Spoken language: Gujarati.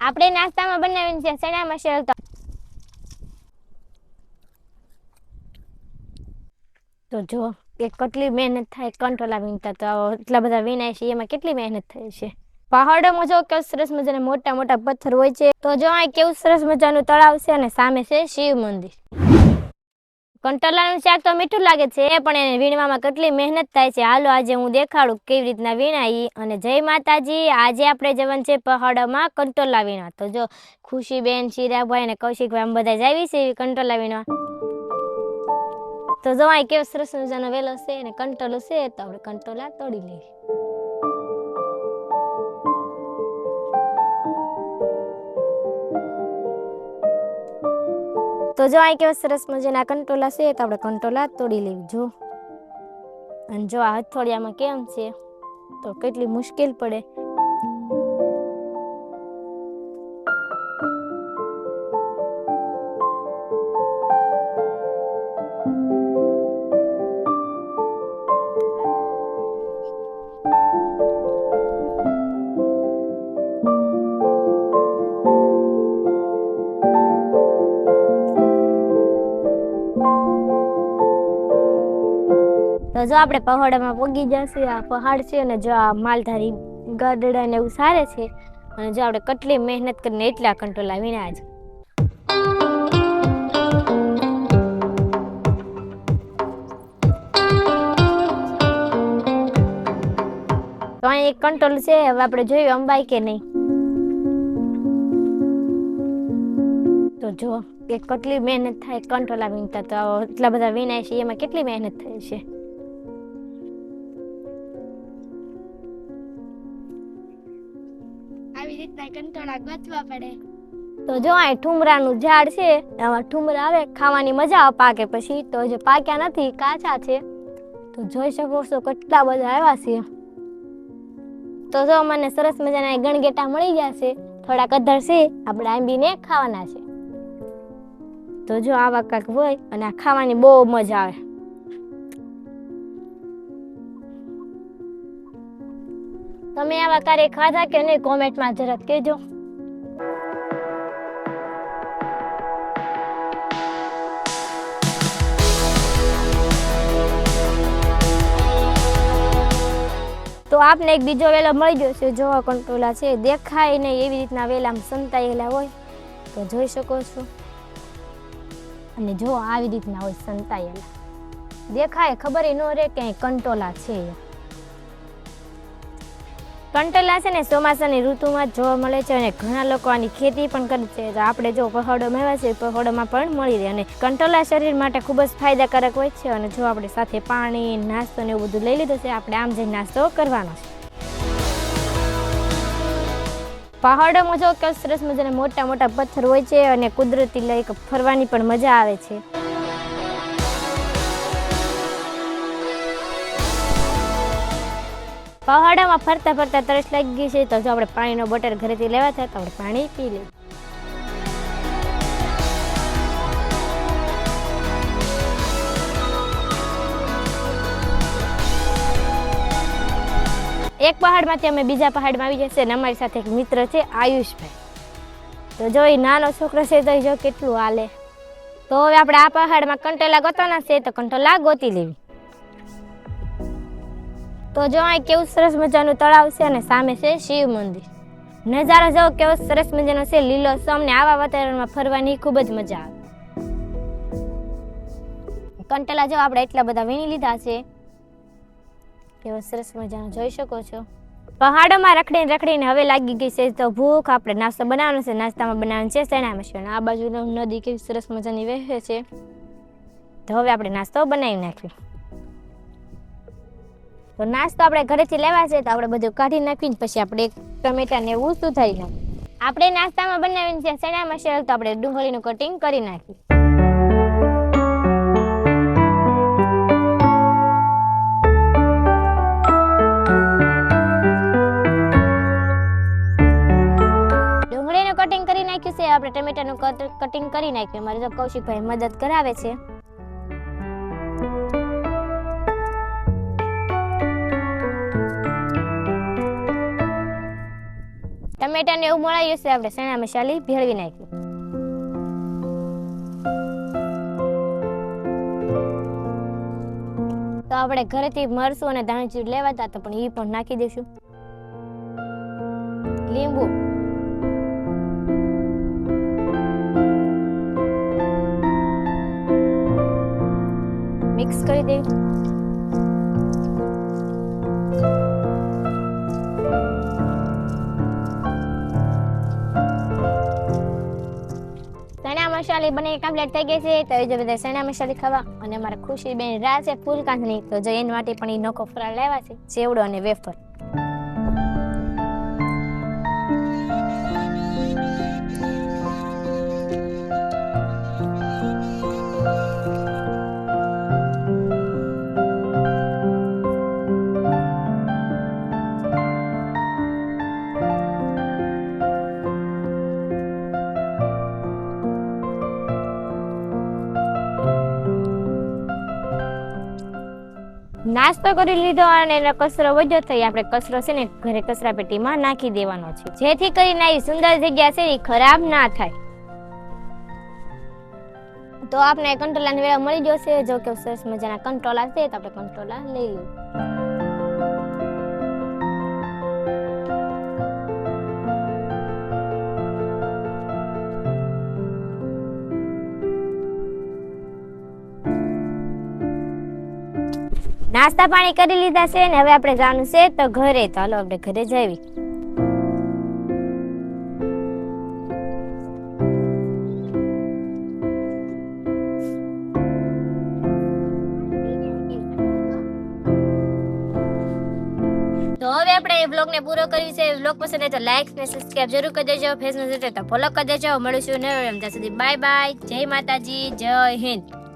આપણે નાસ્તામાં બનાવીને છે ચણા મસાલો. તો જો કે કેટલી મહેનત થાય કંટોલા વીણતા, તો એટલા બધા વીણાય છે એમાં કેટલી મહેનત થાય છે. પહાડોમાં જો કેવું સરસ મજાના મોટા મોટા પથ્થર હોય છે. તો જો આ કેવું સરસ મજાનું તળાવ છે અને સામે છે શિવ મંદિર. કંટોલાનું શાક તો મીઠું લાગે છે પણ એને વીણવામાં કેટલી મહેનત થાય છે. હાલો આજે હું દેખાડું કેવી રીતના વીણાય. અને જય માતાજી. આજે આપણે જવાનું છે પહાડોમાં કંટોલા વીણવા. તો જો ખુશીબેન, ચિરાગભાઈ અને કૌશિકભાઈ આમ બધા જાવી છે કંટોલા વીણવા. તો જો આ કેવો સરસ મજાનો વેલો છે અને કંટોલો છે, તો આપણે કંટોલા તોડી લઈએ. તો જો આ કેવા સરસ મજાના કંટોલા છે, તો આપણે કંટોલા તોડી લેવી. જો અને જો આ હથોડિયામાં કેમ છે તો કેટલી મુશ્કેલ પડે. તો જો આપણે પહાડમાં પગી જશે. આ પહાડ છે અને જો આ માલધારી ગાડડા ને એવું સારે છે. અને જો આપણે કેટલી મહેનત કરીને એટલા કંટોલા વીણ્યા છે. તો અહીં એક કંટોલ છે, હવે આપણે જોયું અંબાઈ કે નહીં. તો જો કે કેટલી મહેનત થાય કંટોલા વીણતા, તો એટલા બધા વીણાય છે એમાં કેટલી મહેનત થાય છે. આવી રીતના કંટોળા ગોતવા પડે. તો જો આ ઠુમરાનું ઝાડ છે, આમાં ઠુમરા આવે ખાવાની મજા આવે પાકે પછી. તો જે પાક્યા નથી, કાચા છે. તો જોઈ શકો છો કેટલા બધા આવ્યા છે. તો જો મને સરસ મજાના ગણગેટા મળી ગયા છે. થોડાક અધર છે, આપણે આંબીને ખાવાના છે. તો જો આવા કાંક હોય અને આ ખાવાની બહુ મજા આવે. તમે આવા ક્યારે ખાધા કે નહીં કોમેન્ટમાં જરાક કહેજો. તો આપને એક બીજો વેલો મળી ગયો છે. જોવા કંટોલા છે, દેખાય નહીં એવી રીતના વેલામાં સંતાયેલા હોય તો જોઈ શકો છો. અને જો આવી રીતના હોય સંતાયેલા, દેખાય ખબર ન રહે કે કંટોલા છે. કંટોલા છે ને ચોમાસાની ઋતુમાં જોવા મળે છે અને ઘણા લોકો આની ખેતી પણ કરે છે. તો આપણે જો પહાડોમાં આવ્યા છે, પહાડોમાં પણ મળી રહે. અને કંટોલા શરીર માટે ખૂબ જ ફાયદાકારક હોય છે. અને જો આપણે સાથે પાણી, નાસ્તો ને એવું બધું લઈ લીધું છે, આપણે આમ જઈને નાસ્તો કરવાનો છે. પહાડોમાં જો કે સરસ મજાના મોટા મોટા પથ્થર હોય છે અને કુદરતી લાઈક ફરવાની પણ મજા આવે છે. પહાડોમાં ફરતા ફરતા તરસ લાગી ગઈ છે. તો જો આપણે પાણીનો બોટલ ઘરેથી લેવા થાય તો આપણે પાણી પી લઈએ. એક પહાડમાંથી અમે બીજા પહાડમાં આવી જશે અને અમારી સાથે એક મિત્ર છે આયુષભાઈ. તો જો એ નાનો છોકરો છે તો જો કેટલું હાલે. તો હવે આપણે આ પહાડમાં કંટોલા ગોતવાના છે, તો કંટોલા ગોતી લેવી. તો જો આ કેવું સરસ મજાનું તળાવ છે અને સામે છે શિવ મંદિર. નજારો જો કેવો સરસ મજાનો છે, લીલોછમ ને આવા વાતાવરણમાં ફરવાની ખૂબ જ મજા આવે. કંટોલા જો આપણે એટલા બધા વીણી લીધા છે, કેવો સરસ મજાનો જોઈ શકો છો. પહાડોમાં રખડીને રખડીને હવે લાગી ગઈ છે તો ભૂખ. આપણે નાસ્તો બનાવવાનો છે. નાસ્તામાં બનાવવાનું છે ચણા મસાલો. આ બાજુ નદી કેવી સરસ મજાની વહે છે. તો હવે આપણે નાસ્તો બનાવી નાખ્યો. તો નાસ્તો આપણે ઘરેથી લેવા છે, તો આપણે બધું કાઢી નાખીને પછી આપણે એક ટમેટા ને એવું સુધારી નાખીએ. આપણે નાસ્તામાં બનાવીને છે ચણા મસાલો, તો આપણે ડુંગળીનું કટિંગ કરી નાખીએ. કટિંગ કરી નાખ્યું છે. આપણે ટમેટાનું કટિંગ કરી નાખ્યું. મારે જો કૌશિકભાઈ મદદ કરાવે છે. ટમેટા ને એવું મળાયું છે, આપણે ચણા મસાલી ભેળવી નાખ્યું. તો આપણે ઘરેથી મરચું અને ધાણાજીરું લેવા હતા તો પણ એ પણ નાખી દઈશું. લીંબુ, મિક્સ કરી દઈએ. ચણા મસાલી બની કમ્પ્લીટ થઈ ગઈ છે. તો એ જો બધા ચણા મસાલી ખાવા અને અમારા ખુશી બેન રાહ છે ફૂલ કાંધની, તો જો એના માટે પણ એ નોખો ફરાળ લેવા છે, ચેવડો અને વેફર. નાસ્તો કરી લીધો અને એનો કચરો વધ્યો થઈ, આપણે કચરો છે ને ઘરે કચરા પેટીમાં નાખી દેવાનો છે, જેથી કરીને આ સુંદર જગ્યા છે એ ખરાબ ના થાય. તો આપણે કંટ્રોલાની વેળા મળી જશે. જો કે સરસ મજાના કંટ્રોલા છે, તો આપણે કંટ્રોલા લઈ લઈએ. નાસ્તા પાણી કરી લીધા છે ને હવે આપણે જવાનું છે તો ઘરે. તો હાલો આપણે ઘરે જઈએ. તો હવે આપણે એ વ્લોગ ને પૂરો કર્યું છે. વ્લોગ પસંદ આવે તો લાઈક ને સબસ્ક્રાઇબ જરૂર કરી દેજો. ફેસબુક જોતા તો ફોલો કરી દેજો. મળીશું નવા વિડિયો. ત્યાં સુધી બાય બાય. જય માતાજી, જય હિન્દ.